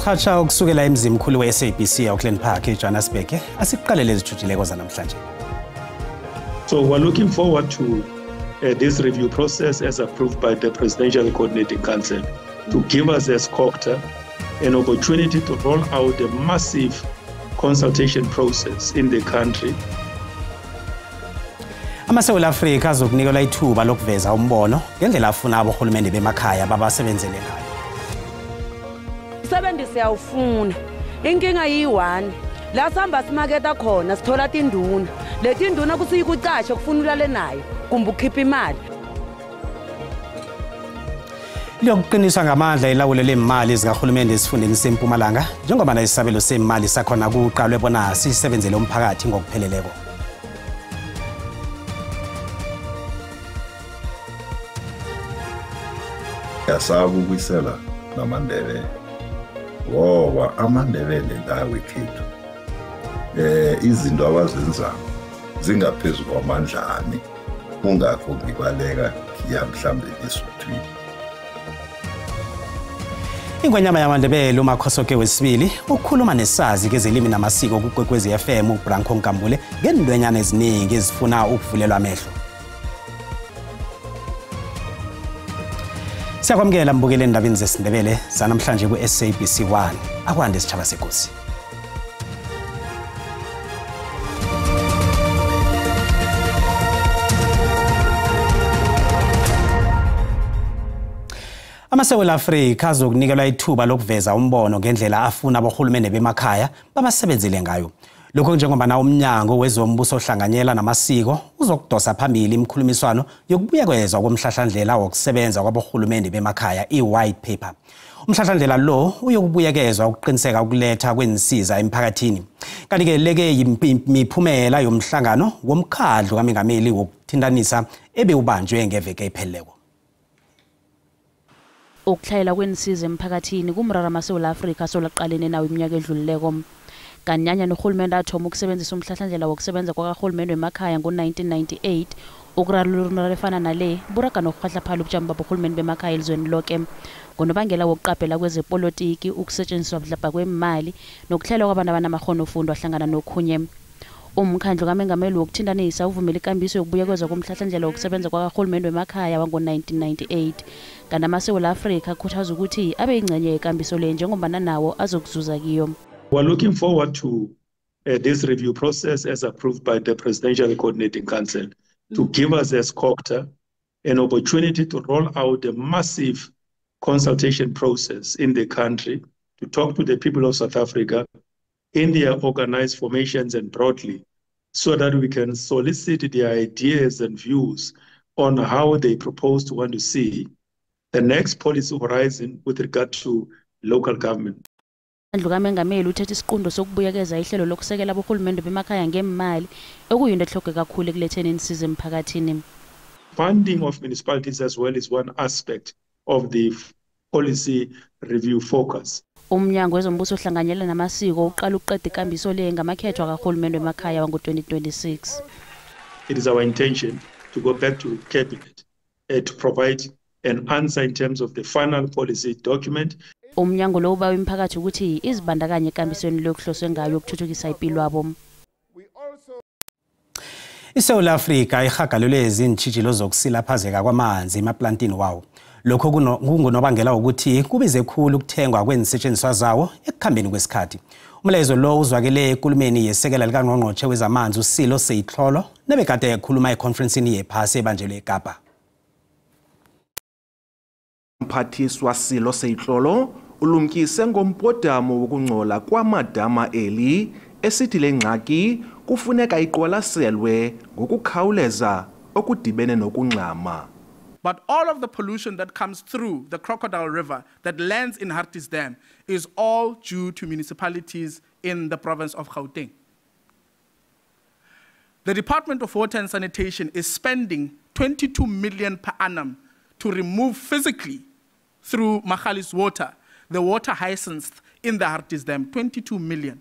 Siyasihatsha ukusukela emzimkhulu we-SABC Auckland Park eJohannesburg asiqalele izithutshileko zanamhlanje. So we're looking forward to this review process as approved by the Presidential Coordinating Council to give us as COGTA an opportunity to roll out a massive consultation process in the country. AmaSewula Afrika azokunikelwa ithuba lokuveza umbono ngendlela afuna aborhulumende bemakhaya babasebenzele ngayo. Umsebenzi siyawufuna. Inkinga yi-1. La sihamba simaketa khona sithola tinduna. Leti nduna kusiyikucasha kufuna ulale nayo kumbe ukhipha imali. Liyokuqiniswa ngamandla ilawulo lemali zikahulumende esifundeni seMpumalanga njengoba isabelo semali sakhona kuqalwe bona sisebenzele umphakathi ngokupheleleko. Yasabu ukwisela namandebele ngoba amandebele la wekhethu izinto abazenza zingaphezulu kwamandlani kungakho ngibaleka ngiya mhlambe esuthwini. Ingwenyama yamandebele uMakhosoke wesibili ukukhuluma nesazi kezelimi namasiko kuKwekwezi FM uBranko Nkambule ngendwenyana eziningi ezifuna ukuvulelwa amehlo. Siyakwamukela mbukele endabeni zesiNdebele zanamhlanje ku-SABC 1 akwande isitshaba sekosi. AmaSewula Afrika azokunikelwa ithuba lokuveza umbono ngendlela afuna aborhulumende bemakhaya babasebenzele ngayo. Lokho njengoba na umnyango wezombuso ohlanganyela namasiko uzokudosa phambili imkhulumiswano yokubuyekezwa komhlahlandlela wokusebenza kwaborhulumende bemakhaya i-white paper. Umhlahlandlela lo uyokubuyekezwa ukuqiniseka ukuletha kwensiza emphakathini. Kanti-ke leke imiphumela yomhlangano womkhandlu kaMengameli wokuthintanisa ebewubanjwe ngeveke epheleleko. Ukuhlayela kwensiza emphakathini kumrara AmaSewula Afrika solaqalene nawo iminyaka edlulileko. Kanyanya nohulumende athoma ukusebenzisa umhlahlandlela wokusebenza kwakahulumende emakhaya ngo-1998 ukurarulula umraro efana nale buraga nokukhwahlaphala ubujamo baborhulumende bemakhaya elizweni loke ngonobangela wokuqaphela kwezepolitiki ukusetshenziswa budlabha kwemali nokuhlela kwabantu abanamakghonofundwa ahlangana nokhunye. Umkhandlu kaMengameli wokuthintanisa uvumela ikambiso yokubuyekezwa komhlahlandlela wokusebenza kwakahulumende emakhaya wango-1998 kanti AmaSewula Afrika akhuthaza ukuthi abe yingcenye yekambiso le njengoba nawo azokuzuza kiyo. We're looking forward to this review process as approved by the Presidential Coordinating Council to give us as COGTA an opportunity to roll out a massive consultation process in the country to talk to the people of South Africa in their organized formations and broadly so that we can solicit their ideas and views on how they propose to want to see the next policy horizon with regard to local government. Umkhandlu kaMengameli uthethe isiqundo sokubuyekeza ihlelo lokusekela aborhulumende bemakhaya ngemali ekuyinto ehlokwe kakhulu ekuletheni insiza emphakathini. Funding of municipalities as well is one aspect of the policy review focus. Umnyango wezombuso ohlanganyela namasiko uqala ukuqeda ikambiso le ngamakhethwa kahulumende bemakhaya wango-2026. It is our intention to go back to cabinet to provide an answer in terms of the final policy document. Umnyango lo ubawa imiphakathi ukuthi izibandakanye ekambisweni lokuhloswe ngayo ukuthuthukisa impilo yabo. ISouth Africa ihagalelwe izintshijilo zokusilaphazeka kwamanzi emaplantini wawo. Lokho kungonobangela ukuthi kubize khulu ukuthengwa kwensetshenziswa zawo ekukhambeni kwesikhathi. Umlezo lo uzwakele ekulumeni yesekela likaNgqongqoshe wezamanzi uSilo Seyihlolo nebekade ekhuluma econferenceini yephasi ebanjelwe eKapa. Umphathiswa Silo Seyihlolo ulumkise ngompodamo wokungcola kwamadama eli esithi lengxaki kufuneka iqwalaselwe ngokukhawuleza okudibene nokungxama. But all of the pollution that comes through the Crocodile River that lands in Harties Dam is all due to municipalities in the province of Gauteng. The Department of Water and Sanitation is spending 22 million per annum to remove physically through Magalies Water the water hyacinth in the Harties Dam, 22 million.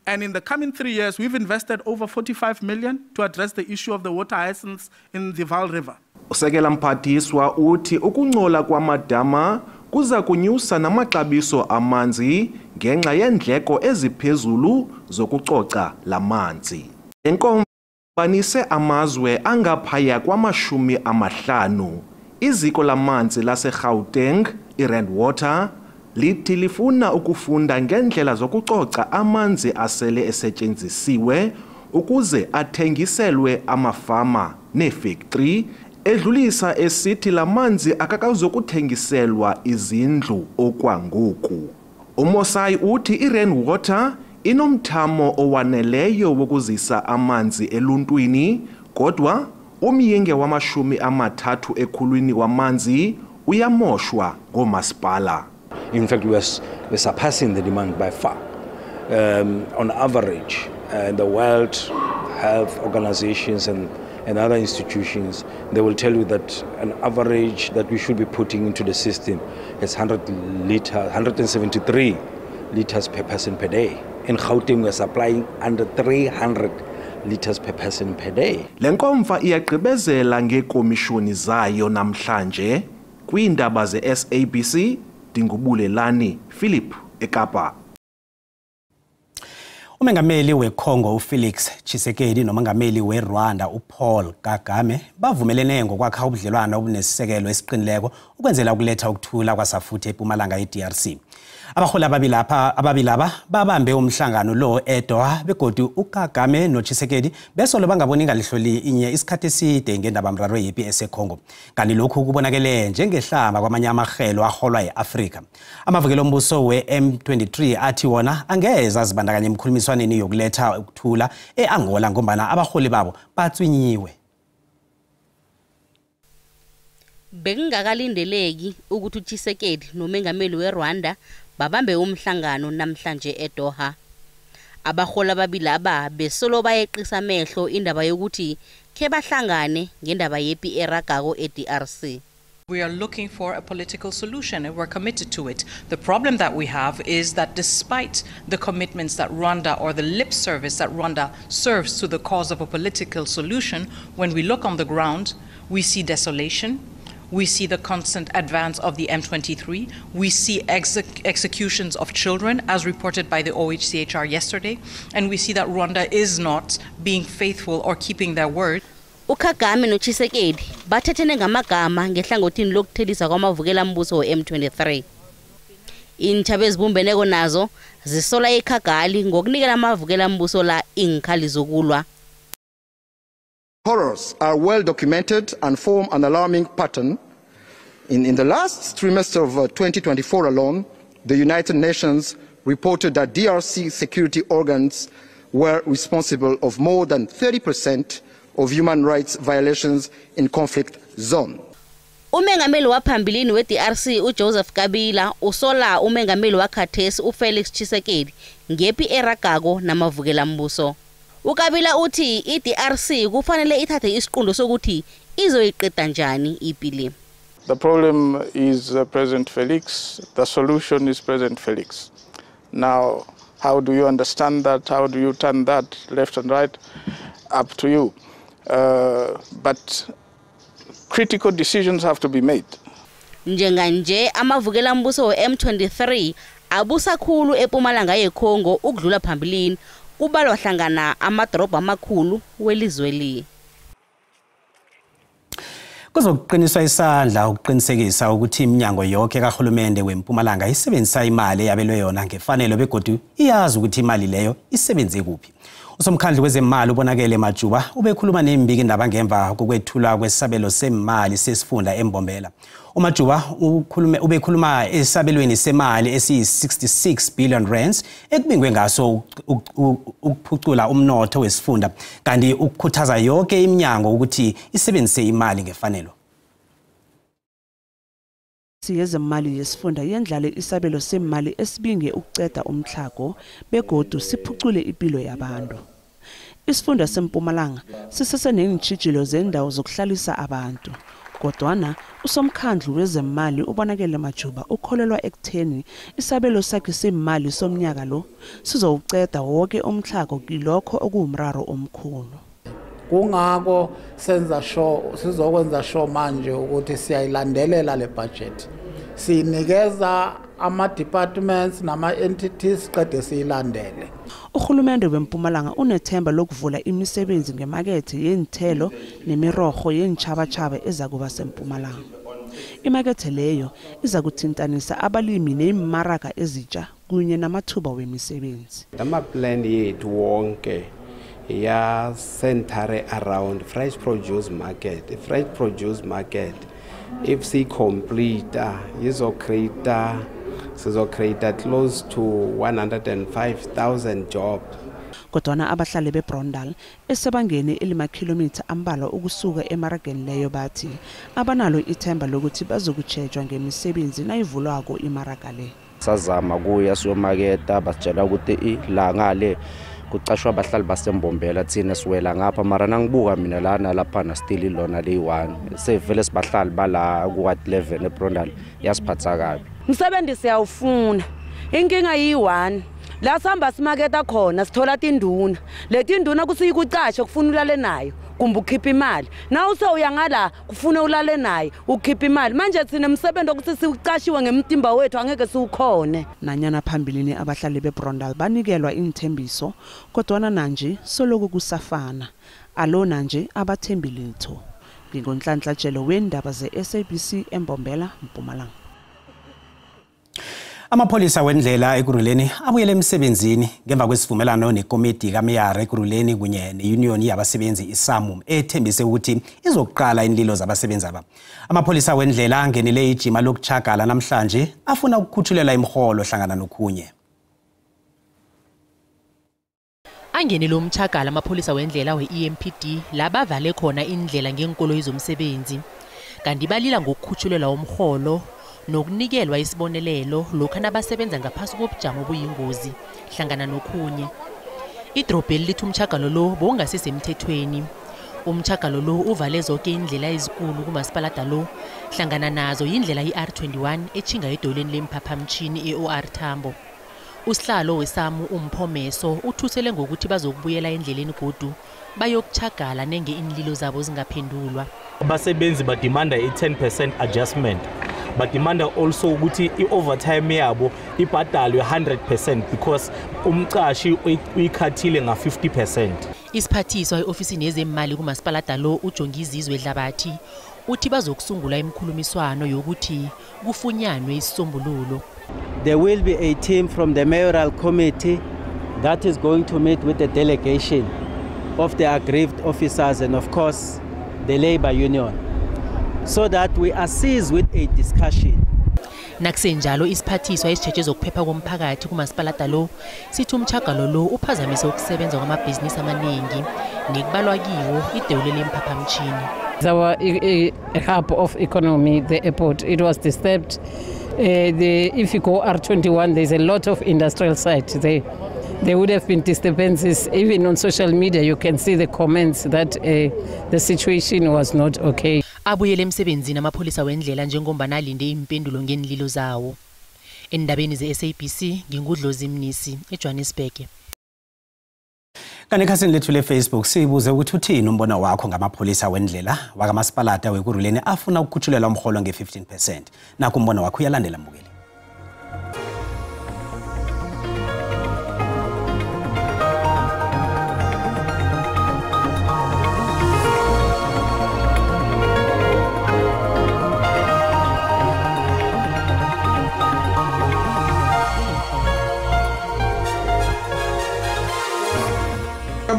And in the coming 3 years, we've invested over 45 million to address the issue of the water hyacinths in the Vaal River. Usekela mphathiswa uthi ukungcola kwamadama kuza kunyusa namaxabiso amanzi ngenxa yeendleko eziphezulu zokucoca lamanzi. Enkombanise amazwe angaphaya kwama-50. Iziko lamanzi lase-Gauteng, iRand Water, lithi lifuna ukufunda ngendlela zokucoca amanzi asele esetyenzisiwe ukuze athengiselwe amafama neefektri, edlulisa esithi lamanzi akakazokuthengiselwa izindlu okwangoku. Umosai uthi iRand Water inomthamo owaneleyo wokuzisa amanzi eluntwini, kodwa umyinge wama-30 ekhulwini wamanzi uyamoshwa ngoomasipala. In fact, we're surpassing the demand by far. On average, the World Health Organizations and other institutions, they will tell you that an average that we should be putting into the system is 173 liters per person per day. In Gauteng, we're supplying under 300 liters per person per day. Le nkomfa iyagqibezela ngeekomishoni zayo namhlanje kwiindaba ze-SABC. Dingubulelani Philip eKapa. Umengameli weCongo uFelix Tshisekedi nomengameli weRwanda uPaul Kagame bavumelene ngokwakha ubudlelwano obunesisekelo esiqinileko ukwenzela ukuletha ukuthula kwasafuthe eMpumalanga yeDRC. Abaholi ababilaba babambe umhlangano lo eDoha begodu uKagame noTshisekedi besolo bangaboni ngalihloli inye isikhathi eside ngendaba mraro yepi eseCongo. Kanti lokhu kubonakele njengehlamba kwamanye amahelo aholwa eAfrika. Amavukelo ombuso we-M23 athi wona angeze azibandakanye emkhulumiswaneni yokuletha ukuthula eAngola ngombana abaholi babo batswinyiwe. Bekungakalindeleki ukuthi uTshisekedi nomengameli weRwanda babambe umhlangano namhlanje eDoha. Abahola ababilaba besolo bayeqisa amehlo indaba yokuthi ke bahlangane ngendaba yepi eragako eDRC. We are looking for a political solution and we're committed to it. The problem that we have is that despite the commitments that Rwanda, or the lip service that Rwanda serves to the cause of a political solution, when we look on the ground, we see desolation. We see the constant advance of the M23. We see executions of children, as reported by the OHCHR yesterday. And we see that Rwanda is not being faithful or keeping their word. uKagame noTshisekedi bathethene ngamagama ngehlangothini lokuthelisa kwamavukela mbuso we-M23. Inthabe ezibumbeneko nazo zisola eKhagali ngokunikela amavukela mbuso la ingikhali zokulwa. Horrors are well documented and form an alarming pattern. In the last trimester of 2024 alone, the United Nations reported that DRC security organs were responsible of more than 30% of human rights violations in conflict zone. Umengameli waphambilini we-DRC uJoseph Kabila usola umengameli wakhathesi uFelix Tshisekedi ngepi eragako namavukela mbuso. uKabila uthi iDRC kufanele ithathe isiqundo sokuthi izoyiqeda njani ipili. The problem is President Felix. The solution is President Felix. Now, how do you understand that? How do you turn that left and right? Up to you. But critical decisions have to be made. Njenganje amavukela mbuso we-M23 abusa khulu eMpumalanga yeCongo ukudlula phambilini kubalwa hlangana amadrobha amakhulu welizweli. Kuzoqiniswa isandla ukuqinisekisa ukuthi iminyango yonke kahulumende weMpumalanga isebenzisa imali eyabelwe yona ngefanelo begodu iyazi ukuthi imali leyo isebenze kuphi. Usomkhandlu wezemali ubonakele Majuba ubekhuluma nembiki indaba ngemva kokwethulwa kwesabelo semali sesifunda eMbombela. uMajuba ubekhuluma esabelweni semali esi-66 billion rands ekubingwe ngaso ukuphucula umnotho wesifunda kanti ukukhuthaza yonke iminyango ukuthi isebenzise imali ngefanelo. Yezemali yesifunda yendlale isabelo semali esibinge ukuceda umthlago begodu siphucule impilo yabantu. Isifunda seMpumalanga sisesenentshijilo zendawo zokuhlalisa abantu. Kodwana usomkhandlu wezemali ubonakele Majuba ukholelwa ekutheni isabelo sakhe semali somnyaka lo sizowuceda wonke umthlago kilokho okuwumraro omkhulu. Kungako sizokwenza sure manje ukuthi siyayilandelela le budget. sinikeza ama-departments nama-entities qede siyilandele. Uhulumende weMpumalanga unethemba lokuvula imisebenzi ngemakethe yenithelo nemirogo yenitshabatshaba ezakuba seMpumalanga. Imakethe leyo iza kuthintanisa abalimi nezimaraka ezitsha kunye namathuba wemisebenzi. Amaplan yethu wonke ya centre around fresh produce market. The fresh produce market, if we complete, create close to 105,000 jobs. Kodwana abahlali beBrondal esebangeni elimakhilomitha ambalwa ukusuka emarageni leyo bathi abanalo ithemba lokuthi bazokutshejwa ngemisebenzi nayivulwako imaraga le. Sazama kuya siyomaketa basitshela ukuthi la ngale kucashwa abahlali basembombela thina siwela ngapha mara nangibuka mina lana lapha na still ilona le1 sevele sibahlali bala ku11 eBrondal yasiphatha kabi. Umsebenzi siyawufuna inkinga yi1 la sihamba simaketa khona sithola tinduna letinduna kusuka ucashe kufuna ulale nayo kumbe ukhipha imali na usewuya ngala kufuna ulale naye ukhipha imali manje sine umsebenzi ukuthi siucashiwe ngemtimba wethu angeke siukhone. Nanyana phambilini abahlali beBrondal banikelwa inthembiso kodwana nanje soloku kusafana alona nje abathembile litho. Ngingonhlanhla tshelo wendaba zeSABC eMbombela Mpumalanga. Amapholisa wendlela eKuruleni abuyele emsebenzini ngemva kwesivumelano nekomiti kaMeyara eKuruleni kunye neunion yabasebenzi iSAMU ethembise ukuthi izoqala inlilo zabasebenzi aba. Amapholisa wendlela angenile ijima lokuchagala namhlanje afuna ukukhutshulela imiholo hlangana nokhunye. Angenile umchagala amapholisa wendlela weEMPD labavale khona indlela ngenkolo yezomsebenzi. Kanti balila ngokukhutshulela umholo nokunikelwa isibonelelo lokho nabasebenza ngaphasi kobujamo obuyingozi hlangana nokhunye. Idrobheli lithi umchagalo lo bongasesemthethweni. Umchagalo lo uvale zonke indlela ezikulu kumasipalata lo hlangana nazo indlela iR21 echinga edolweni lemphaphantshini eOR Tambo. Usihlalo weSAMU umphomeso uthusele ngokuthi bazokubuyela endleleni godu bayokuchagala nenge inlilo zabo zingaphendulwa. Abasebenzi bademanda i10% adjustment. Bademanda also ukuthi i-overtime yabo ibhadalwe 100% because umcashi uyikhathile nga50%. Isiphathiswa eofisini yezemali kumasipalata lo uJongizizwe Dlabathi uthi bazokusungula imikhulumiswano yokuthi kufunyanwe isisombululo. There will be a team from the mayoral committee that is going to meet with the delegation of the aggrieved officers and of course the labor union, so that we assist with a discussion. Nakusenjalo isiphathiswa esitsheje zokuphepha komphakathi kumasipalata lo sithi umchagalo lo uphazamise ukusebenza kwamabhizinisi amaningi nekubalwa kiwo idewule lemphaphantshini. Our hub of economy, the airport, it was disturbed. If you go R21, there's a lot of industrial sites there. There would have been disturbances. Even on social media, you can see the comments that the situation was not okay. Abuyele emsebenzini amapholisa wendlela njengombana alinde impendulo ngenlilo zawo. Endabeni zeSABC ngingudlozi Mnisi eJohannesburg. Kanekhasini lethu leFacebook sibuze ukuthi uthini umbono wakho ngamapholisa wendlela wakamasipalata weKuruleni afuna ukukhutshulela umholo nge15%. Nakho umbono wakho uyalandela mbukeli.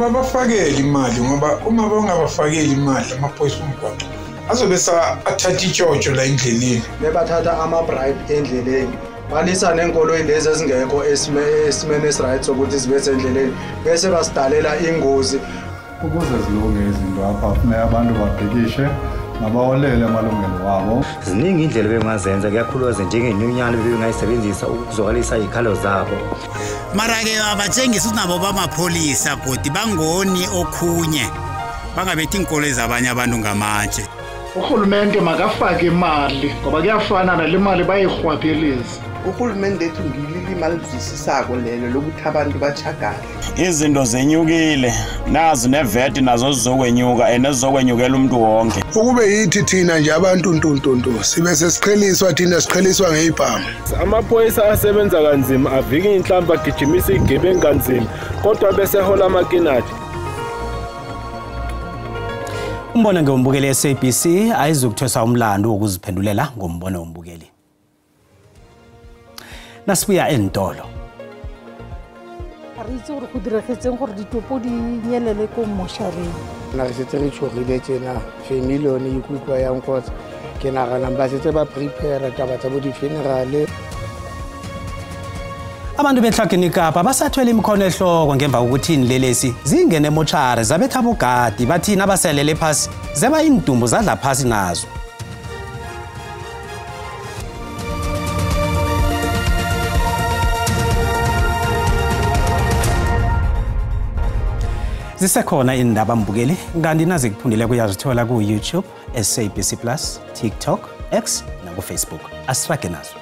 Abafakeli imali ngoba uma bangabafakeli imali amaphoyisa umgwaqo azobe athatha ijojo la endleleni bebathatha ama-bribe endleleni balisa nenkolo lezi ezingekho esimene esiright sokuthi zibe sendleleni bese basidalela ingozi. Ukuze zilunge izinto apha kufuneka abantu babhekishe mabaholele amalungelo wabo. Ziningi indlela bengazenza kakhulukazi njengenyunyana bengayisebenzisa ukuzwakalisa izikhalo zabo. Mara-ke abatshengisa ukuthi nabo bamapholisa kodwa bangoni okhunye bangabethi inkolo ezabanye abantu ngamatshe. Uhulumende makafake imali ngoba kuyafana nale mali bayihwaphelisa. uhulumende ethu ngililima livisisako lelo lokuthi abantu bachagale. Izinto zenyukile nazo nevet nazo zizokwenyuka enezokwenyukela umuntu wonke. Ukube yithi thina nje abantu ntontonto sibe sesiqheliswa thina siqheliswa ngezibhamu. Amaphoyisa asebenza kanzima avika inhlamba agijimisa igebengu kanzima kodwa bese hola amakinati. Umbono ngombukeli SABC ayizukuthwesa umlando ukuziphendulela ngombono wombukeli. Nasibuya entolo. Aritse gore go diragetseng gore ditopo di nyelele ko moshareng. Na re setse re tshogile tsena family one ikutlwa yang kgotsa ke nagana ba setse ba prepare taba tsa bo di funeral. Abantu behlakeni Kapa basathwele imikhono ehloko ngemva kokuthi inlelesi zingene emochare zabetha abogadi bathi nabaselele phasi zeba indumbu zadla phasi nazo. Zisekhona indaba mbukeli kanti nazi kuphundile kuyazithola ku YouTube, SABC Plus, TikTok, X na ku Facebook. Asifake nazo.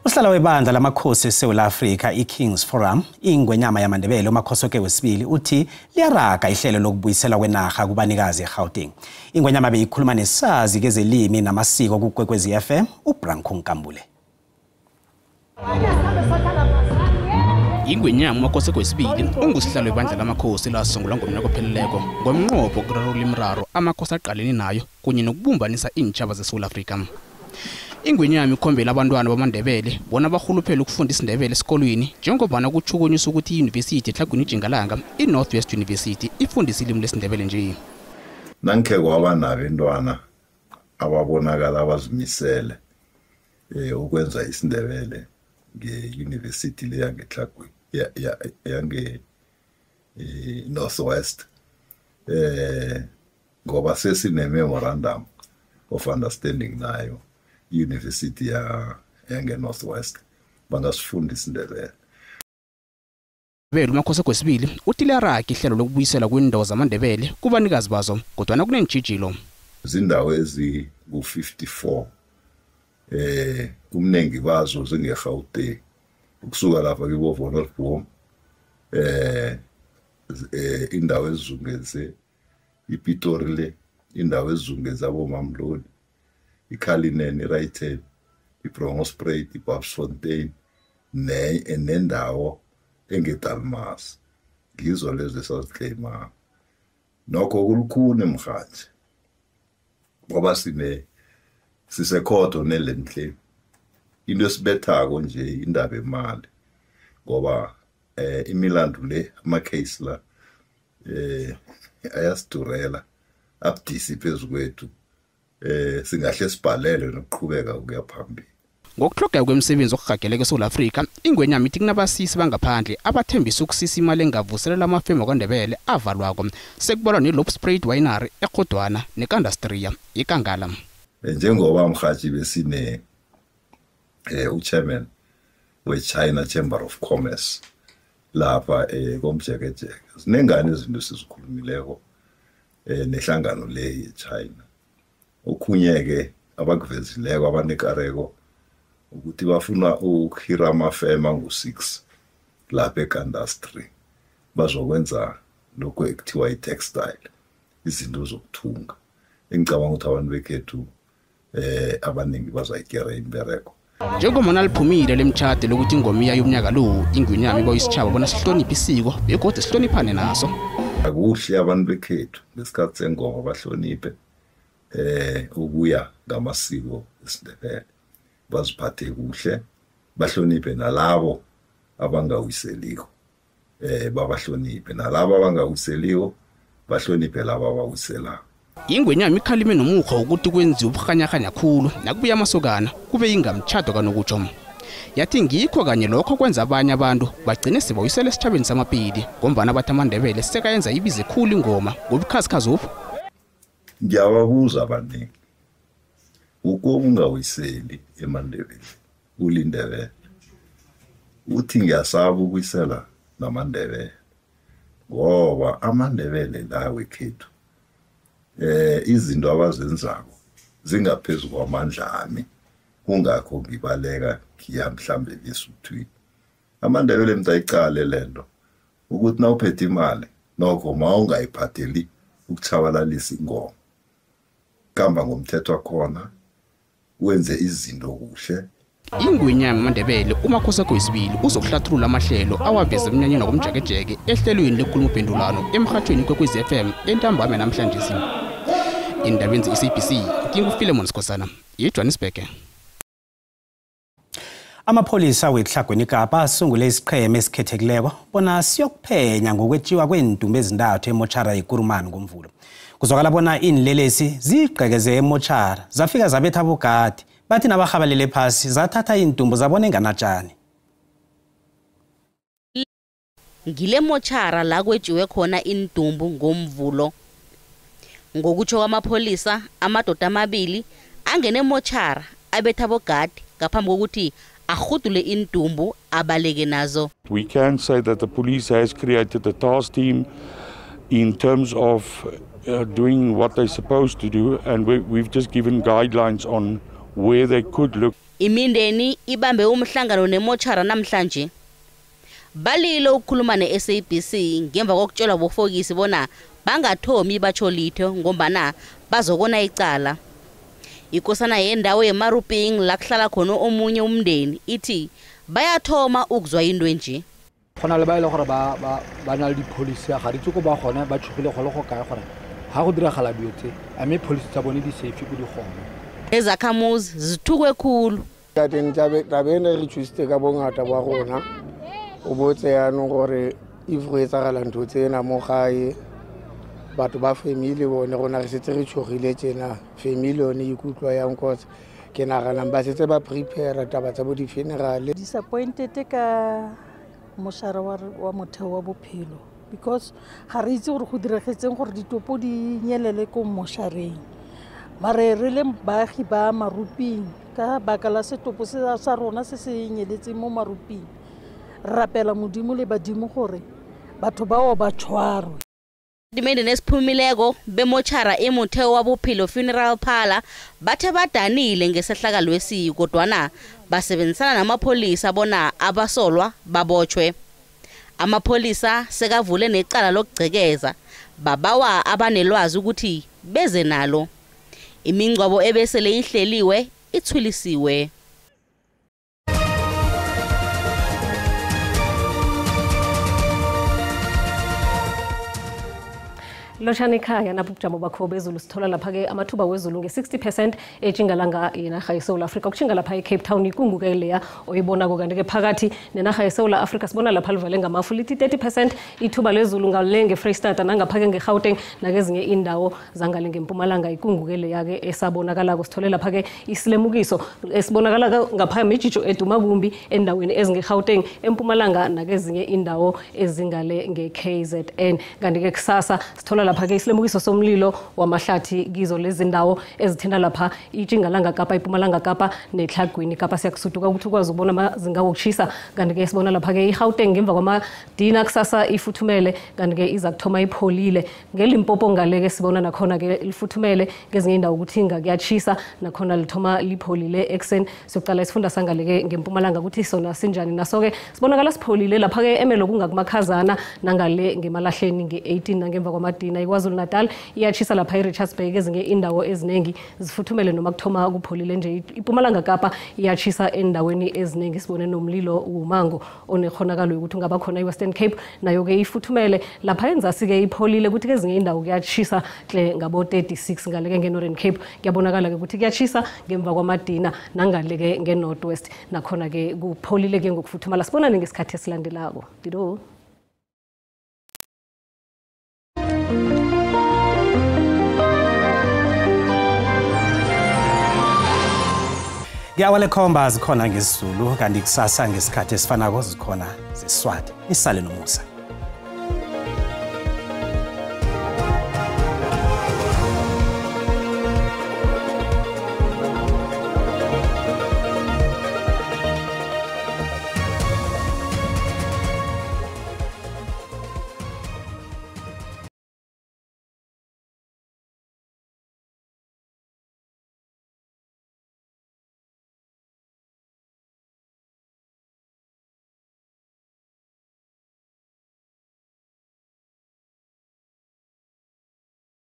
Uhlala webandla lamakhosi eSouth Africa iKings Forum ingwenyama yamandebele umakhosoke wesibili uthi liyaraga ihlelo lokubuyisela kwenaga kubanikazi eGauteng. Ingwenyama beyikhuluma nesazi kezelimi namasiko kuKwekwezi FM uBranko Nkambule. Ingwenyama umakhosoke wesibili ungusihlalo webandla lamakhosi lasungulwa ngomnyaka opheleleko ngomnqopho kurarulula imiraro amakhosi aqalene nayo kunye nokubumbanisa iintjhaba zeSouth Africa. Ingwenyama ikhombela abantwana bamandebele bona bahuluphela ukufunda isindebele esikolweni njengobana kuchukunyiswa ukuthi iUniversity eTlhagwini Jingalanga iNorthwest University ifundisa ilimi lesindebele nje. Nanke kwaba nabantwana ababonakala abazimisele ukwenza isindebele ngeUniversity le yangeTlhagwini yange Northwest ngoba sesine memorandum of understanding nayo University yange Northwest bangasifunda isindebele. Belo umakhosi kwesibili utile raki ihlelo lokubuyisela kwindawo zamandebele kubanikazi bazo kodwa kunentshijilo. Izindawo eziku54 umnengi bazo zingeGauteng ukusuka lapha kiboVonelboom indawo ezizungeze iPitori le indawo ezizungeze aboMamlodi iKalinen iRighton iBronghorstspruit iBabsfontein nendawo engeDalmas ngizo lezi esaziclaima nokho kulukhune emhanje ngoba sisekhodo nelenhle into esibethako nje indaba emali ngoba imilando le amacase la ayasidurela abdisi phezukwethu singahle sibhalele nokuqhubeka ukuya phambili. Ngokuhlogeka kwemisebenzi okuhageleke eSouth Africa ingwenyama ithi kunabasisi bangaphandle abathembisa ukusisa imali engavuselela amafemu kwaNdebele avalwako sekubalwa neLobspruit Winery eGodwana neKandastria iKangala. Njengoba mhathi besine uchairman weChina Chamber of Commerce lapha komjekejeke sinengane izinto sizikhulumileko nehlangano le yeChina ukhunyeke abakuvezileko abanekareko ukuthi bafuna ukukhira amafema ngu6 lapha eKandastri bazokwenza lokho ekuthiwa iTextile izinto zokuthunga engicabanga ukuthi abantu bekhethu abaningi bazayikera imbereko. Njengomana liphumile lemtshade lokuthi ingoma yomnyaka lo ingwenyama iboyisitshaba bona sihloniphe isiko begodwa sihloniphane naso. Akuhle abantu bekhethu ngesikhathi sengoma bahloniphe ukuya ngamasiko esindebele baziphathe kuhle bahloniphe nalabo abangawiseliko babahloniphe nalabo abangawiseliko bahloniphe labo abawiselako. Ingwenyama ikhalime nomukho ukuthi kwenziwa ubukhanyakanya kakhulu nakubuya amasokana kube ingamtshado kanokutsho. Yathi ngikho kanye lokho kwenza abanye abantu bagcine sebawuyisela esitshabeni samapidi ngombana bathi amandebele sekayenza ibize khulu ingoma ngobukhazikhazi upho. Ngiyababuza abaningi ukungawiseli eMandebele ulindebele uthi ngiyasaba ukuyisela namandebele ngoba amandebele lawe khethu izinto abazenzako zingaphezulu kwamandla ami ungakho ngibaleka ngiya mhlambe esuthwini amandebele mntayicale lento ukuthi nawuphethe imali nokho mawungayiphatheli ukuchabalalisa ingoma kamba ngomthetho wakhona wenze izinto kuhle Ingwenyama amandebele uMakhosakho wesibili uzokuhlathulula amahlelo awaveza emnyanyeni ngokumjekejeke ehlelweni lenkulumo mpendulano emhathweni kwekwezi FM entambama namhlanje indabeni ze-SABC nginguPhilemon Sikhosana eJohannesburg. Amapholisa weTlhagweni Kapa asungule isiqhema esikhethekileko bona siyokuphenya ngokwetshiwa kwendumbe ezintathu emochara yeKurumani ngoMvulo. Kuzwakala bona inlelesi zigqekeze emochara zafika zabetha abogadi bathi nabahabalele phasi zathatha indumbu zabona enganatshani. Ngile mochara la kwetshiwe khona indumbu ngoMvulo. Ngokutsho kwamapholisa amadoda amabili angene emochara abetha abogadi ngaphambi kokuthi ahudule indumbu abaleke nazo. We can say that the police has created a task team in terms of doing what they're supposed to do, and we've just given guidelines on where they could look. Imindeni ibambe umhlangano nemochara namhlanje. Balilo ukukhuluma ne-SABC ngemva kokutshelwa bofokisi bona bangathomi batsho litho ngombana bazokona icala. Ikosana yendawo yeMaruping la kuhlala khona omunye umndeni ithi bayathoma ukuzwa into enje. Khona le ba ile gore ba na le dipolisi ga ditse go ba gona ba tshogile go le go kae gore ha go dira gala diotse ame police tsa bone di safe go di gona. Ezakhamuzi zithukwe khulu. Tateng tabene re tshwiste ka bongata ba gona o botse yana gore if go etsagala ntho tsena mo gae batho ba family bone gona re setse re tshogile tsena family one ikutlwa yang kotse ke nagana ba setse ba prepare taba tsa bo di funeral. Disappointed ka moshara wa motheo wa bophelo because ga re itse gore go diregetseng gore ditopo di nyelele ko moshareng mare re le baagi ba Maruping ka bakala setopo sa rona se se nyeletse mo Maruping rapela modimo le badimo gore batho bao ba tshwarwe. Dimende nesiphumileko bemochara emotheo wabophilo funeral parlor bathe badanile ngesehlakalo wesiko kodwana basebenzisana namapholisa bona abasolwa babotshwe. Amapholisa sekavule necala lokugcekeza babawa abanelwazi ukuthi beze nalo. Imingcwabo ebesele ihleliwe ithulisiwe. Loshani ekhaya nabujamo bakho bezulu sithola lapha ke amathuba wezulu nge-60% ejingalanga yenarha yeSouth Africa ukushinga lapha eCape Town ikunguke leya oyibona kanti ke phakathi nenarha yeSouth Africa sibona lapha livale ngamafu lithi 30% ithuba lezulu ngalenge Freystata nangaphake ngeGauteng nakezinye indawo zangale ngempumalanga ikunguke leya ke esabonakala kusithole lapha ke isilemukiso esibonakala ngapha mejijo eduma kumbi endaweni ezingeGauteng empumalanga nakezinye indawo ezingale ngeKZN kanti ke kusasa sithola lapha ke isilemukiso somlilo wamahlathi kizo lezi ndawo ezithenda lapha iJingalanga Kapa iPumalanga Kapa neTlhagwini Kapa siyakusuduka ukuthi ukwazi ukubona amazinga wokushisa kanti ke sibona lapha ke iGauteng ngemva kwamadina kusasa ifuthumele kanti ke iza kuthoma ipholile ngeLimpopo ngaleke sibona nakhona ke lifuthumele ngezinye indawo ukuthi ngakuyachisa nakhona lithoma lipholile ekseni sokuqala isifunda sangaleke ngempumalanga ukuthi sona sinjani naso ke sibonakala sipholile lapha ke emelo kungakumakhazana nangale ngemalahleni nge18 nangemva kwamadina iKwaZulu Natal iyachisa lapha eRichards Bay ezinye indawo eziningi zifuthumele noma kuthoma kupholile nje iPumalanga Kapa iyachisa endaweni eziningi sibone nomlilo umango onekhonakalo ukuthi ungaba khona eWestern Cape nayo ke ifuthumele lapha enzasi ke ipholile ukuthi kezinye indawo kuyachisa hle ngabo 36 ngaleke ngeNorthern Cape kuyabonakala ke ukuthi kuyachisa ngemva kwamadina nangaleke ngeNorthwest nakhona ke kupholile ke ngokufuthumala sibona ngesikhathi esilandelako dido. Kuyawale khomba zikhona ngesizulu kanti kusasa ngesikhathi esifanako zikhona zeSwati. Isale nomusa.